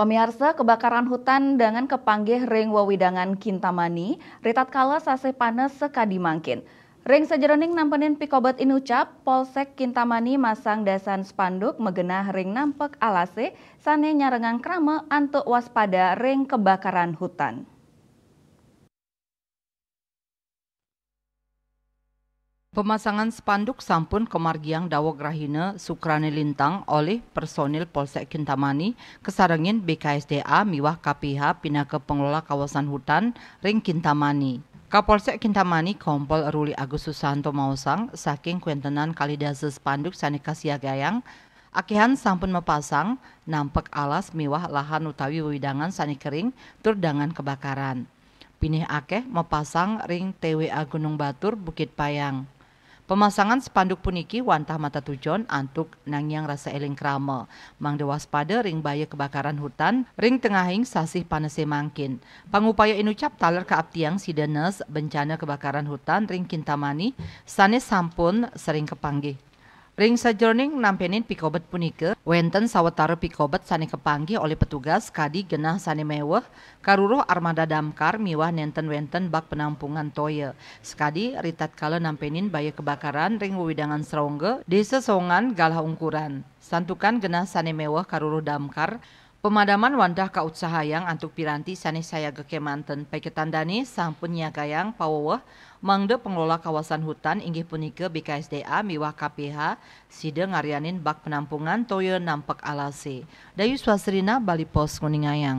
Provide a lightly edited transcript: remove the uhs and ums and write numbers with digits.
Pemirsa, kebakaran hutan dengan kepanggih ring wewidangan Kintamani, ritat kala sasih panas sekadi mangkin. Ring sejeroning nampenin pikobat inucap, Polsek Kintamani masang dasan spanduk megenah ring nampek alase, sane nyarengang krama antuk waspada ring kebakaran hutan. Pemasangan spanduk sampun kemargiang Dawo Grahina Sukrani Lintang oleh personil Polsek Kintamani kesarengin BKSDA miwah KPH pinaka pengelola kawasan hutan ring Kintamani. Kapolsek Kintamani Kompol Ruli Agus Susanto mausang saking kuentenan kalidase spanduk sanika siagayang akehan sampun mepasang nampek alas miwah lahan utawi wewidangan sani kering tur dangan kebakaran. Pinih akeh mepasang ring TWA Gunung Batur Bukit Payang. Pemasangan spanduk puniki wantah mata tujon antuk nangyang rasa eling krama. Mangde waspada ring baya kebakaran hutan, ring tengahing sasih panese mangkin. Pangupaya inucap taler kaaptiang sidenes bencana kebakaran hutan ring Kintamani, sanes sampun sering kepanggih. Ring sajroning nampenin pikobat punike, wenten sawetara pikobat sane kepanggih oleh petugas kadi genah sane meweh, karuruh armada damkar miwah nenten-wenten bak penampungan toya. Sekadi ritat kala nampenin baya kebakaran ring wewidangan Srongge, desa Songan galah ungkuran. Santukan genah sane meweh karuruh damkar, pemadaman wandah kautsahayang antuk piranti sane sayaga kemanten paiketandani sampun nyagayang paweweh mangde pengelola kawasan hutan inggih punika BKSDA miwah KPH sida ngarianin bak penampungan toya nampek alase. Dayu Swasrina Bali Pos Nguningayang.